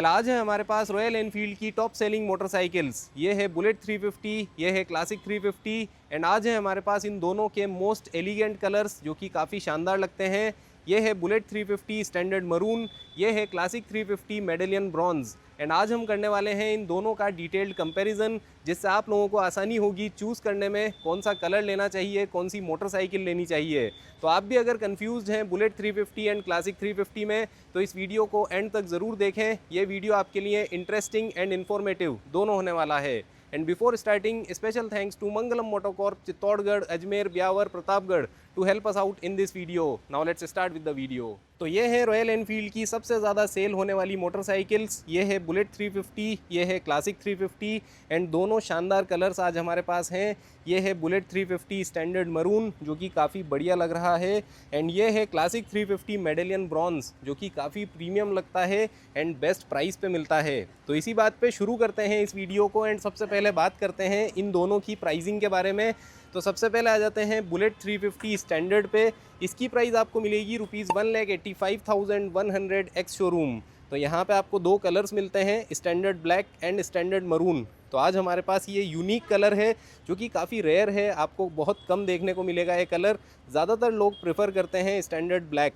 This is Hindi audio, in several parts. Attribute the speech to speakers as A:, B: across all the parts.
A: आज है हमारे पास रॉयल एनफील्ड की टॉप सेलिंग मोटरसाइकिल्स। ये है बुलेट 350, ये है क्लासिक 350 एंड आज है हमारे पास इन दोनों के मोस्ट एलिगेंट कलर्स जो कि काफ़ी शानदार लगते हैं। ये है बुलेट 350 स्टैंडर्ड मरून, ये है क्लासिक 350 मेडेलियन ब्रॉन्ज एंड आज हम करने वाले हैं इन दोनों का डिटेल्ड कंपैरिजन, जिससे आप लोगों को आसानी होगी चूज़ करने में कौन सा कलर लेना चाहिए, कौन सी मोटरसाइकिल लेनी चाहिए। तो आप भी अगर कंफ्यूज्ड हैं बुलेट 350 एंड क्लासिक 350 में तो इस वीडियो को एंड तक ज़रूर देखें। ये वीडियो आपके लिए इंटरेस्टिंग एंड इन्फॉर्मेटिव दोनों होने वाला है। And before starting, special thanks to Mangalam MotoCorp Chittorgarh, Ajmer, Beawar, Pratapgarh to help us out in this video. Now let's start with the video. तो ये है रॉयल एनफील्ड की सबसे ज़्यादा सेल होने वाली मोटरसाइकिल्स। ये है बुलेट 350, ये है क्लासिक 350 एंड दोनों शानदार कलर्स आज हमारे पास हैं। ये है बुलेट 350 स्टैंडर्ड मरून जो कि काफ़ी बढ़िया लग रहा है एंड ये है क्लासिक 350 मेडेलियन ब्रॉन्ज जो कि काफ़ी प्रीमियम लगता है एंड बेस्ट प्राइस पे मिलता है। तो इसी बात पे शुरू करते हैं इस वीडियो को एंड सबसे पहले बात करते हैं इन दोनों की प्राइसिंग के बारे में। तो सबसे पहले आ जाते हैं बुलेट 350 स्टैंडर्ड पे। इसकी प्राइस आपको मिलेगी ₹1,85,100 एक्स शोरूम। तो यहाँ पे आपको दो कलर्स मिलते हैं, standard black and standard maroon. तो आज हमारे पास ये यूनिक कलर है जो कि काफ़ी रेयर है, आपको बहुत कम देखने को मिलेगा ये कलर। ज़्यादातर लोग प्रेफर करते हैं स्टैंडर्ड ब्लैक,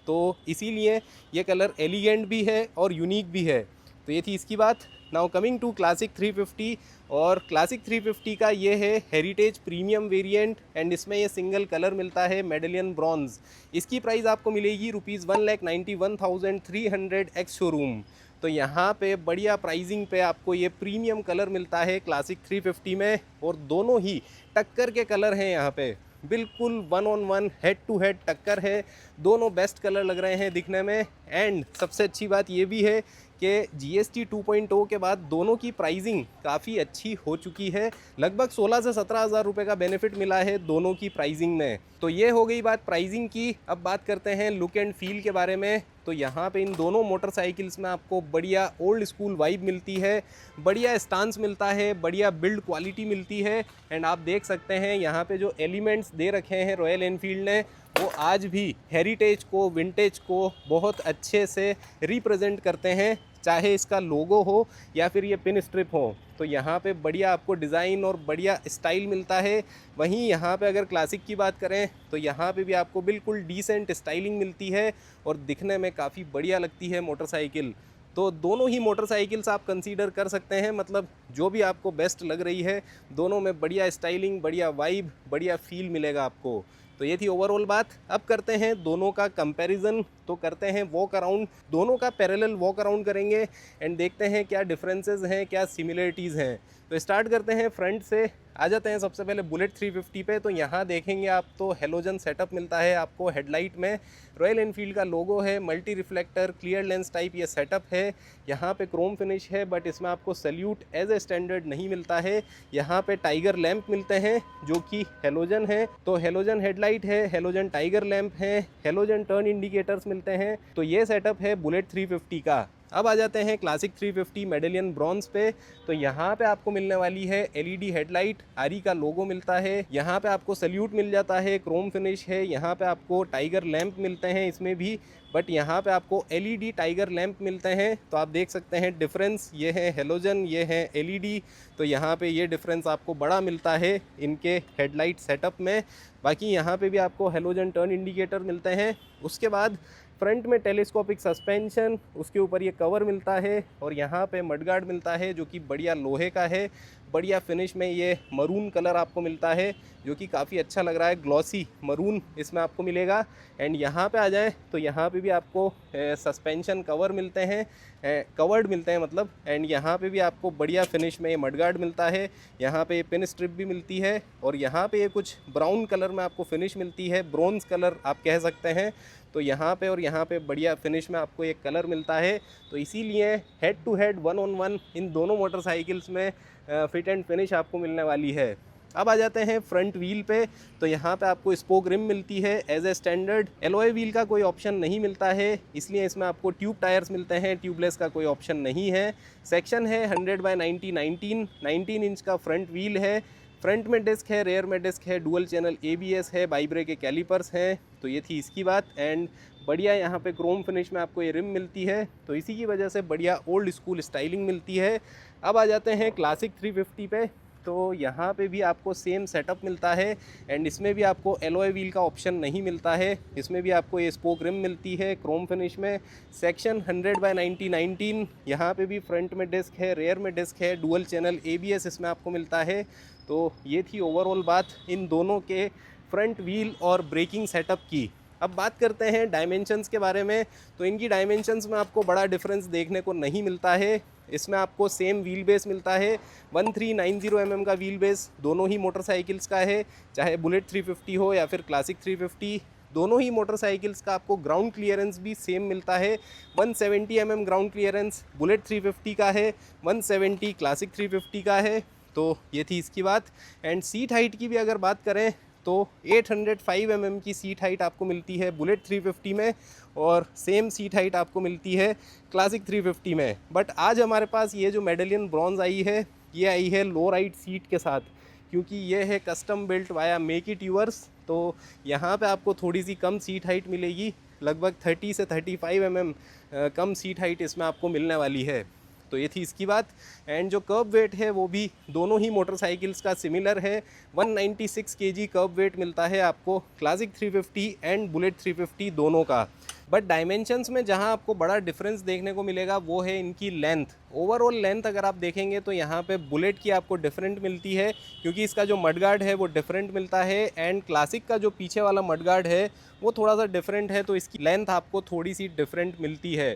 A: तो इसीलिए ये कलर एलिगेंट भी है और यूनिक भी है। तो ये थी इसकी बात। नाउ कमिंग टू क्लासिक 350, और क्लासिक 350 का ये है हेरिटेज प्रीमियम वेरिएंट एंड इसमें ये सिंगल कलर मिलता है मेडेलियन ब्रॉन्ज। इसकी प्राइस आपको मिलेगी ₹1,91,300 एक्स शोरूम। तो यहाँ पे बढ़िया प्राइसिंग पे आपको ये प्रीमियम कलर मिलता है क्लासिक 350 में, और दोनों ही टक्कर के कलर हैं। यहाँ पे बिल्कुल 1 on 1 हेड टू हेड टक्कर है, दोनों बेस्ट कलर लग रहे हैं दिखने में। एंड सबसे अच्छी बात ये भी है कि GST 2.0 के बाद दोनों की प्राइसिंग काफ़ी अच्छी हो चुकी है। लगभग 16 से 17 हज़ार रुपये का बेनिफिट मिला है दोनों की प्राइसिंग में। तो ये हो गई बात प्राइसिंग की। अब बात करते हैं लुक एंड फील के बारे में। तो यहाँ पे इन दोनों मोटरसाइकिल्स में आपको बढ़िया ओल्ड स्कूल वाइब मिलती है, बढ़िया स्टांस मिलता है, बढ़िया बिल्ड क्वालिटी मिलती है। एंड आप देख सकते हैं यहाँ पे जो एलिमेंट्स दे रखे हैं रॉयल एनफील्ड ने, वो आज भी हेरिटेज को, विंटेज को बहुत अच्छे से रिप्रेजेंट करते हैं, चाहे इसका लोगो हो या फिर ये पिन स्ट्रिप हो। तो यहाँ पे बढ़िया आपको डिज़ाइन और बढ़िया स्टाइल मिलता है। वहीं यहाँ पे अगर क्लासिक की बात करें तो यहाँ पे भी आपको बिल्कुल डिसेंट स्टाइलिंग मिलती है और दिखने में काफ़ी बढ़िया लगती है मोटरसाइकिल। तो दोनों ही मोटरसाइकिल्स आप कंसीडर कर सकते हैं, मतलब जो भी आपको बेस्ट लग रही है, दोनों में बढ़िया स्टाइलिंग, बढ़िया वाइब, बढ़िया फील मिलेगा आपको। तो ये थी ओवरऑल बात। अब करते हैं दोनों का कंपैरिजन। तो करते हैं वॉक अराउंड, दोनों का पैरेलल वॉक अराउंड करेंगे एंड देखते हैं क्या डिफरेंसेस हैं, क्या सिमिलरिटीज़ हैं। तो स्टार्ट करते हैं फ्रंट से। आ जाते हैं सबसे पहले बुलेट 350 पे। तो यहाँ देखेंगे आप तो हेलोजन सेटअप मिलता है आपको हेडलाइट में, रॉयल एनफील्ड का लोगो है, multi reflector clear lens type ये सेटअप है। यहाँ पे क्रोम फिनिश है बट इसमें आपको सल्यूट एज ए स्टैंडर्ड नहीं मिलता है। यहाँ पे टाइगर लैंप मिलते हैं जो कि हेलोजन है, तो हेलोजन हेडलाइट है, हेलोजन टाइगर लैंप है, हेलोजन टर्न इंडिकेटर्स मिलते हैं। तो ये सेटअप है बुलेट 350 का। अब आ जाते हैं क्लासिक 350 मेडेलियन ब्रॉन्ज पे। तो यहाँ पे आपको मिलने वाली है LED हेडलाइट, आरी का लोगो मिलता है, यहाँ पे आपको सल्यूट मिल जाता है, क्रोम फिनिश है, यहाँ पे आपको टाइगर लैंप मिलते हैं इसमें भी, बट यहाँ पे आपको LED टाइगर लैंप मिलते हैं। तो आप देख सकते हैं डिफरेंस, ये है हेलोजन, ये है LED। तो यहाँ पे ये डिफरेंस आपको बड़ा मिलता है इनके हेडलाइट सेटअप में। बाकी यहाँ पे भी आपको हेलोजन टर्न इंडिकेटर मिलते हैं। उसके बाद फ्रंट में टेलीस्कोपिक सस्पेंशन, उसके ऊपर ये कवर मिलता है और यहाँ पे मडगार्ड मिलता है जो कि बढ़िया लोहे का है। बढ़िया फिनिश में ये मरून कलर आपको मिलता है जो कि काफ़ी अच्छा लग रहा है, ग्लॉसी मरून इसमें आपको मिलेगा। एंड यहाँ पे आ जाएँ तो यहाँ पे भी आपको सस्पेंशन कवर मिलते हैं, कवर्ड मिलते हैं मतलब। एंड यहाँ पे भी आपको बढ़िया फिनिश में ये मडगार्ड मिलता है, यहाँ पे ये पिन स्ट्रिप भी मिलती है और यहाँ पे ये कुछ ब्राउन कलर में आपको फिनिश मिलती है, ब्रोंज कलर आप कह सकते हैं। तो यहाँ पे और यहाँ पे बढ़िया फिनिश में आपको एक कलर मिलता है। तो इसीलिए हेड टू हेड 1 on 1 इन दोनों मोटरसाइकिल्स में फिट एंड फिनिश आपको मिलने वाली है। अब आ जाते हैं फ्रंट व्हील पे। तो यहाँ पे आपको स्पोक रिम मिलती है as a standard. Alloy wheel का कोई ऑप्शन नहीं मिलता है, इसलिए इसमें आपको ट्यूब टायर्स मिलते हैं, ट्यूबलेस का कोई ऑप्शन नहीं है। सेक्शन है 100/90 19 इंच का फ्रंट व्हील है। फ्रंट में डिस्क है, रेयर में डिस्क है, डुअल चैनल ABS है, बाइब्रे के कैलिपर्स हैं। तो ये थी इसकी बात। एंड बढ़िया यहाँ पे क्रोम फिनिश में आपको ये रिम मिलती है, तो इसी की वजह से बढ़िया ओल्ड स्कूल स्टाइलिंग मिलती है। अब आ जाते हैं क्लासिक 350 पे। तो यहाँ पे भी आपको सेम सेटअप मिलता है एंड इसमें भी आपको एलॉय व्हील का ऑप्शन नहीं मिलता है। इसमें भी आपको ये स्पोक रिम मिलती है क्रोम फिनिश में। सेक्शन 100/90/19। यहाँ पे भी फ्रंट में डिस्क है, रेयर में डिस्क है, डुअल चैनल ABS इसमें आपको मिलता है। तो ये थी ओवरऑल बात इन दोनों के फ्रंट व्हील और ब्रेकिंग सेटअप की। अब बात करते हैं डायमेंशंस के बारे में। तो इनकी डायमेंशंस में आपको बड़ा डिफरेंस देखने को नहीं मिलता है। इसमें आपको सेम व्हील बेस मिलता है, 1390 mm का व्हील बेस दोनों ही मोटरसाइकिल्स का है, चाहे बुलेट 350 हो या फिर क्लासिक 350। दोनों ही मोटरसाइकिल्स का आपको ग्राउंड क्लियरेंस भी सेम मिलता है, 170 mm ग्राउंड क्लियरेंस बुलेट 350 का है, 170 क्लासिक 350 का है। तो ये थी इसकी बात। एंड सीट हाइट की भी अगर बात करें तो 805 mm की सीट हाइट आपको मिलती है बुलेट 350 में और सेम सीट हाइट आपको मिलती है क्लासिक 350 में। बट आज हमारे पास ये जो मेडेलियन ब्रॉन्ज आई है, ये आई है लो राइड सीट के साथ, क्योंकि ये है custom built via make it yours. तो यहाँ पे आपको थोड़ी सी कम सीट हाइट मिलेगी, लगभग 30 से 35 mm कम सीट हाइट इसमें आपको मिलने वाली है। तो ये थी इसकी बात। एंड जो कर्ब वेट है वो भी दोनों ही मोटरसाइकिल्स का सिमिलर है, 196 kg कर्ब वेट मिलता है आपको क्लासिक 350 एंड बुलेट 350 दोनों का। बट डायमेंशंस में जहां आपको बड़ा डिफरेंस देखने को मिलेगा वो है इनकी लेंथ। ओवरऑल लेंथ अगर आप देखेंगे तो यहाँ पे बुलेट की आपको डिफरेंट मिलती है, क्योंकि इसका जो मडगार्ड है वो डिफरेंट मिलता है एंड क्लासिक का जो पीछे वाला मडगार्ड है वो थोड़ा सा डिफरेंट है, तो इसकी लेंथ आपको थोड़ी सी डिफरेंट मिलती है।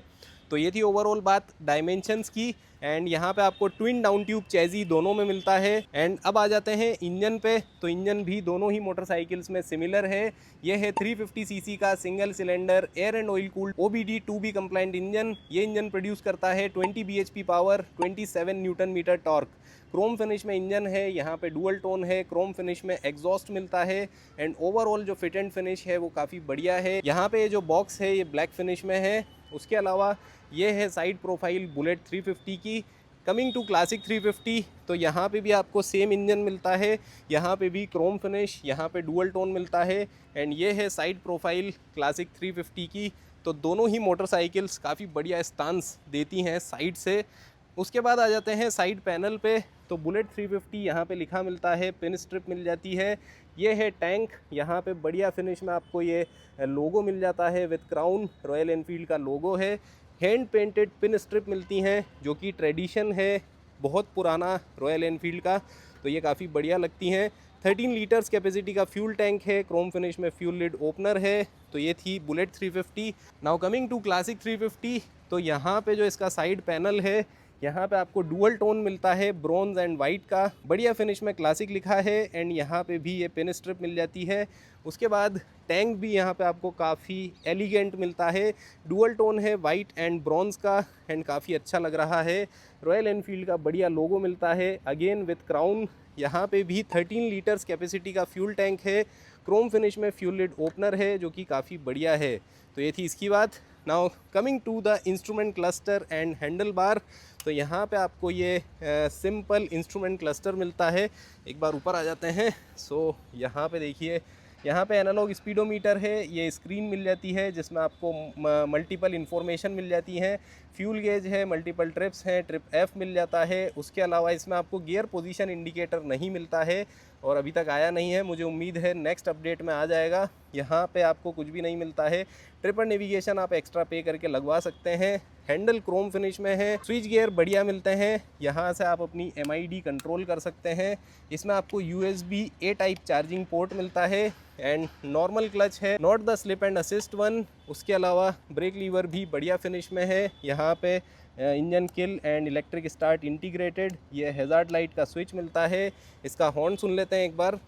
A: तो ये थी ओवरऑल बात डायमेंशंस की। एंड यहाँ पे आपको ट्विन डाउन ट्यूब चेजी दोनों में मिलता है। एंड अब आ जाते हैं इंजन पे। तो इंजन भी दोनों ही मोटरसाइकिल्स में सिमिलर है। ये है 350 सीसी का single cylinder air and oil cooled OBD 2B compliant engine. ये इंजन प्रोड्यूस करता है 20 bhp power, 27 newton metre torque. Chrome finish में इंजन है, यहाँ पे डुअल टोन है, क्रोम फिनिश में एग्जॉस्ट मिलता है एंड ओवरऑल जो फिट एंड फिनिश है वो काफ़ी बढ़िया है। यहाँ पे जो बॉक्स है ये ब्लैक फिनिश में है। उसके अलावा ये है साइड प्रोफाइल बुलेट 350 की। कमिंग टू क्लासिक 350, तो यहाँ पे भी आपको सेम इंजन मिलता है, यहाँ पे भी क्रोम फिनिश, यहाँ पे डुअल टोन मिलता है एंड ये है साइड प्रोफाइल क्लासिक 350 की। तो दोनों ही मोटरसाइकिल्स काफ़ी बढ़िया स्टांस देती हैं साइड से। उसके बाद आ जाते हैं साइड पैनल पे। तो बुलेट 350 यहाँ पे लिखा मिलता है, पिन स्ट्रिप मिल जाती है। ये है टैंक, यहाँ पे बढ़िया फिनिश में आपको ये लोगो मिल जाता है विद क्राउन, रॉयल एनफील्ड का लोगो है। हैंड पेंटेड पिन स्ट्रिप मिलती हैं जो कि ट्रेडिशन है बहुत पुराना रॉयल एनफील्ड का, तो ये काफ़ी बढ़िया लगती हैं। 13 लीटर्स कैपेसिटी का फ्यूल टैंक है, क्रोम फिनिश में फ्यूल लिड ओपनर है। तो ये थी Bullet 350। Now coming to Classic 350, तो यहाँ पे जो इसका साइड पैनल है, यहाँ पे आपको डुअल टोन मिलता है ब्रॉन्ज एंड वाइट का, बढ़िया फिनिश में क्लासिक लिखा है एंड यहाँ पे भी ये पिन स्ट्रिप मिल जाती है। उसके बाद टैंक भी यहाँ पे आपको काफ़ी एलिगेंट मिलता है, डुअल टोन है वाइट एंड ब्रॉन्ज का एंड काफ़ी अच्छा लग रहा है। रॉयल एनफील्ड का बढ़िया लोगो मिलता है अगेन विद क्राउन। यहाँ पे भी 13 लीटर्स कैपेसिटी का फ्यूल टैंक है, क्रोम फिनिश में फ्यूल लिड ओपनर है जो कि काफ़ी बढ़िया है। तो ये थी इसकी बात। Now coming to the instrument cluster and handle bar, तो यहाँ पे आपको ये सिंपल इंस्ट्रूमेंट क्लस्टर मिलता है। एक बार ऊपर आ जाते हैं। सो यहाँ पे देखिए, यहाँ पे एनालॉग स्पीडोमीटर है, ये स्क्रीन मिल जाती है जिसमें आपको मल्टीपल इन्फॉर्मेशन मिल जाती हैं। फ्यूल गेज है, मल्टीपल ट्रिप्स हैं, ट्रिप F मिल जाता है। उसके अलावा इसमें आपको गियर पोजीशन इंडिकेटर नहीं मिलता है और अभी तक आया नहीं है, मुझे उम्मीद है नेक्स्ट अपडेट में आ जाएगा। यहाँ पे आपको कुछ भी नहीं मिलता है। ट्रिपर नेविगेशन आप एक्स्ट्रा पे करके लगवा सकते हैं। हैंडल क्रोम फिनिश में है, स्विच गियर बढ़िया मिलते हैं, यहाँ से आप अपनी MID कंट्रोल कर सकते हैं। इसमें आपको USB A type charging port मिलता है एंड नॉर्मल क्लच है, not the slip and assist one. उसके अलावा ब्रेक लीवर भी बढ़िया फिनिश में है। यहाँ पे engine kill and electric start integrated. ये हैजार्ड लाइट का स्विच मिलता है। इसका हॉर्न सुन लेते हैं एक बार।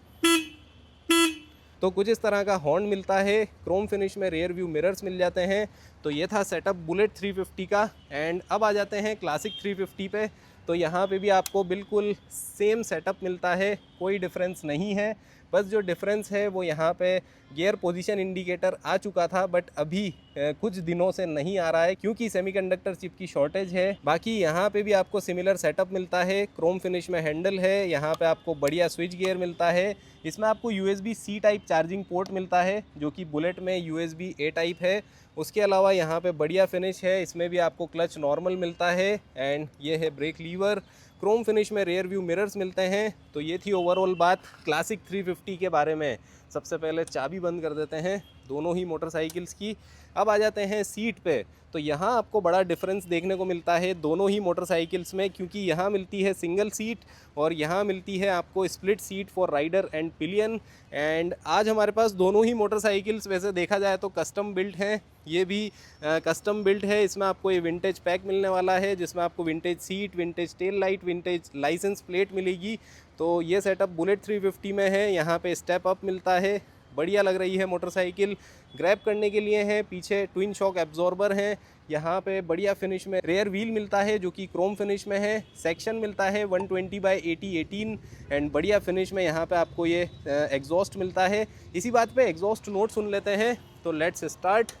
A: तो कुछ इस तरह का हॉर्न मिलता है। क्रोम फिनिश में रियर व्यू मिरर्स मिल जाते हैं। तो ये था सेटअप बुलेट 350 का। एंड अब आ जाते हैं क्लासिक 350 पे। तो यहाँ पे भी आपको बिल्कुल सेम सेटअप मिलता है, कोई डिफरेंस नहीं है। बस जो डिफरेंस है वो यहाँ पे गियर पोजीशन इंडिकेटर आ चुका था, बट अभी कुछ दिनों से नहीं आ रहा है क्योंकि सेमीकंडक्टर चिप की शॉर्टेज है। बाकी यहाँ पे भी आपको सिमिलर सेटअप मिलता है, क्रोम फिनिश में हैंडल है, यहाँ पे आपको बढ़िया स्विच गियर मिलता है। इसमें आपको USB-C टाइप चार्जिंग पोर्ट मिलता है जो कि बुलेट में USB-A टाइप है। उसके अलावा यहाँ पे बढ़िया फिनिश है, इसमें भी आपको क्लच नॉर्मल मिलता है एंड ये है ब्रेक लीवर। क्रोम फिनिश में रेयर व्यू मिरर्स मिलते हैं। तो ये थी ओवरऑल बात क्लासिक 350 के बारे में। सबसे पहले चाबी बंद कर देते हैं दोनों ही मोटरसाइकिल्स की। अब आ जाते हैं सीट पे। तो यहाँ आपको बड़ा डिफरेंस देखने को मिलता है दोनों ही मोटरसाइकिल्स में, क्योंकि यहाँ मिलती है सिंगल सीट और यहाँ मिलती है आपको split seat for rider and pillion. And आज हमारे पास दोनों ही मोटरसाइकिल्स वैसे देखा जाए तो कस्टम बिल्ट हैं। ये भी कस्टम बिल्ट है। इसमें आपको ये विंटेज पैक मिलने वाला है जिसमें आपको vintage seat, vintage tail light, vintage licence plate मिलेगी। तो ये सेटअप बुलेट 350 में है। यहाँ पे स्टेप अप मिलता है, बढ़िया लग रही है मोटरसाइकिल। ग्रैब करने के लिए है, पीछे ट्विन शॉक एब्जॉर्बर हैं। यहाँ पे बढ़िया फिनिश में रेयर व्हील मिलता है जो कि क्रोम फिनिश में है। सेक्शन मिलता है 120/80/18 एंड बढ़िया फिनिश में यहाँ पे आपको ये एग्जॉस्ट मिलता है। इसी बात पे एग्जॉस्ट नोट सुन लेते हैं। तो लेट्स स्टार्ट।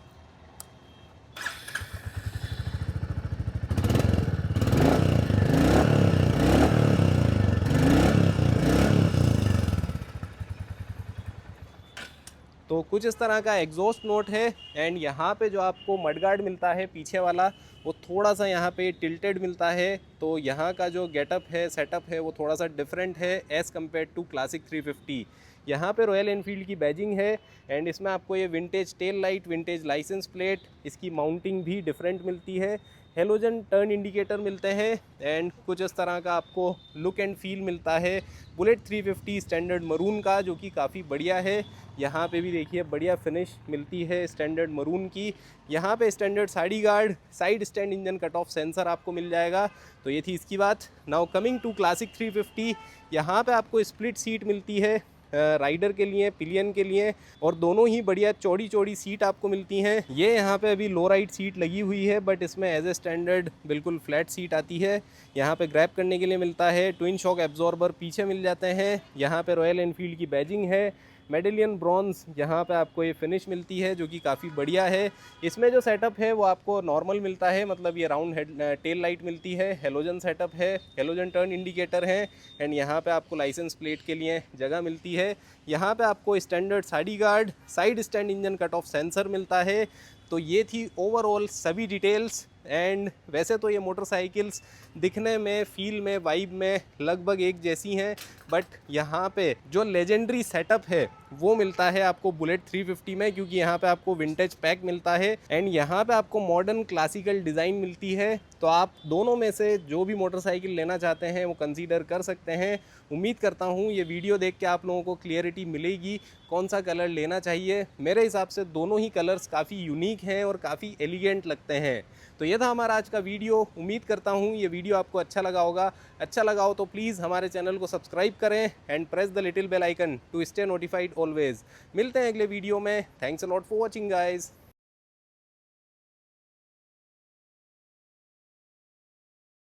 A: तो कुछ इस तरह का एग्जॉस्ट नोट है। एंड यहाँ पे जो आपको मडगार्ड मिलता है पीछे वाला, वो थोड़ा सा यहाँ पे टिल्टेड मिलता है। तो यहाँ का जो गेटअप है, सेटअप है, वो थोड़ा सा डिफरेंट है एज़ कम्पेयर टू क्लासिक 350। यहाँ पे रॉयल एनफील्ड की बैजिंग है एंड इसमें आपको ये vintage tail light, vintage licence plate, इसकी माउंटिंग भी डिफरेंट मिलती है। हेलोजन टर्न इंडिकेटर मिलते हैं एंड कुछ इस तरह का आपको लुक एंड फील मिलता है बुलेट 350 स्टैंडर्ड मरून का, जो कि काफ़ी बढ़िया है। यहाँ पे भी देखिए बढ़िया फिनिश मिलती है स्टैंडर्ड मरून की। यहाँ पे standard side guard, side stand engine cut off sensor आपको मिल जाएगा। तो ये थी इसकी बात। नाउ कमिंग टू क्लासिक 350, यहाँ पे आपको स्प्लिट सीट मिलती है राइडर के लिए, पिलियन के लिए, और दोनों ही बढ़िया चौड़ी चौड़ी सीट आपको मिलती हैं। ये यहाँ पे अभी लो राइड सीट लगी हुई है, बट इसमें एज ए स्टैंडर्ड बिल्कुल फ्लैट सीट आती है। यहाँ पे ग्रैब करने के लिए मिलता है, ट्विन शॉक एब्जॉर्बर पीछे मिल जाते हैं। यहाँ पे रॉयल एनफील्ड की बैजिंग है, मेडेलियन ब्रॉन्ज यहाँ पे आपको ये फिनिश मिलती है जो कि काफ़ी बढ़िया है। इसमें जो सेटअप है वो आपको नॉर्मल मिलता है, मतलब ये राउंड हेड टेल लाइट मिलती है, हेलोजन सेटअप है, हेलोजन टर्न इंडिकेटर है एंड यहाँ पे आपको लाइसेंस प्लेट के लिए जगह मिलती है। यहाँ पे आपको standard side guard, side stand engine cut off sensor मिलता है। तो ये थी ओवरऑल सभी डिटेल्स। एंड वैसे तो ये मोटरसाइकिल्स दिखने में, फील में, वाइब में लगभग एक जैसी हैं, बट यहाँ पे जो लेजेंडरी सेटअप है वो मिलता है आपको बुलेट 350 में, क्योंकि यहाँ पे आपको विंटेज पैक मिलता है एंड यहाँ पे आपको मॉडर्न क्लासिकल डिज़ाइन मिलती है। तो आप दोनों में से जो भी मोटरसाइकिल लेना चाहते हैं वो कंसीडर कर सकते हैं। उम्मीद करता हूँ ये वीडियो देख के आप लोगों को क्लियरिटी मिलेगी कौन सा कलर लेना चाहिए। मेरे हिसाब से दोनों ही कलर्स काफ़ी यूनिक हैं और काफ़ी एलिगेंट लगते हैं। तो ये था हमारा आज का वीडियो। उम्मीद करता हूँ ये वीडियो आपको अच्छा लगा होगा। अच्छा लगा हो तो प्लीज़ हमारे चैनल को सब्सक्राइब करें and press the little bell icon to stay notified always. मिलते हैं अगले वीडियो में। Thanks a lot for watching guys.